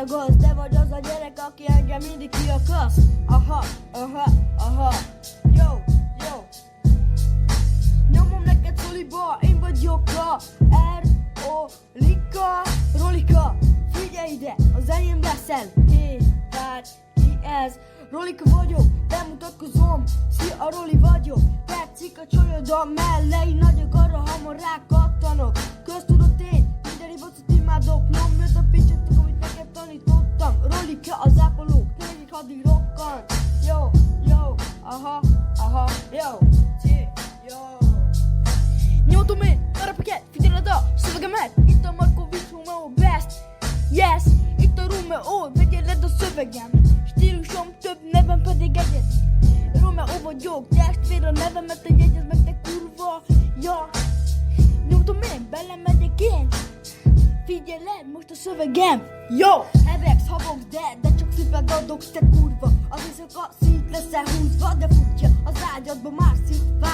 gaz, te vagy az a gyerek, aki engem mindig ki akasz. Aha, aha, aha. Yo, yo. Nyomom neked szoliba, én vagyok a R.O.Lika, Rolika. Figyelj ide, az enyém leszel. Hé, várj, ki ez? Rolika vagyok, bemutatkozom. Szia, a Roli vagyok. Tetszik a csajod a mellei, nagyok arra hamar rákattanok. Köztudott én, minden ribacot imádok. Nyomjad a picsetek, amit neked tanítottam. Rolika az ápolók, négy hadig rokkan. Yo, yo, aha, aha, yo, yo. Nyomtom én, a rapeket, figyeled a szövegemet. Itt a Markovics Romeo Best. Yes, itt a Romeo, vegyeled a szövegem. Stílusom több, nevem pedig egyedi. Romeo vagyok, testvér a nevemet, egy jegyez meg te kurva. Ja, nyomtom én, belemegyek én. Figyeled most a szövegem. Yo, hevegsz, habogsz, de csak szíved adok, te kurva. Az éjszaka szét leszel húzva, de futja az ágyadba már szívva.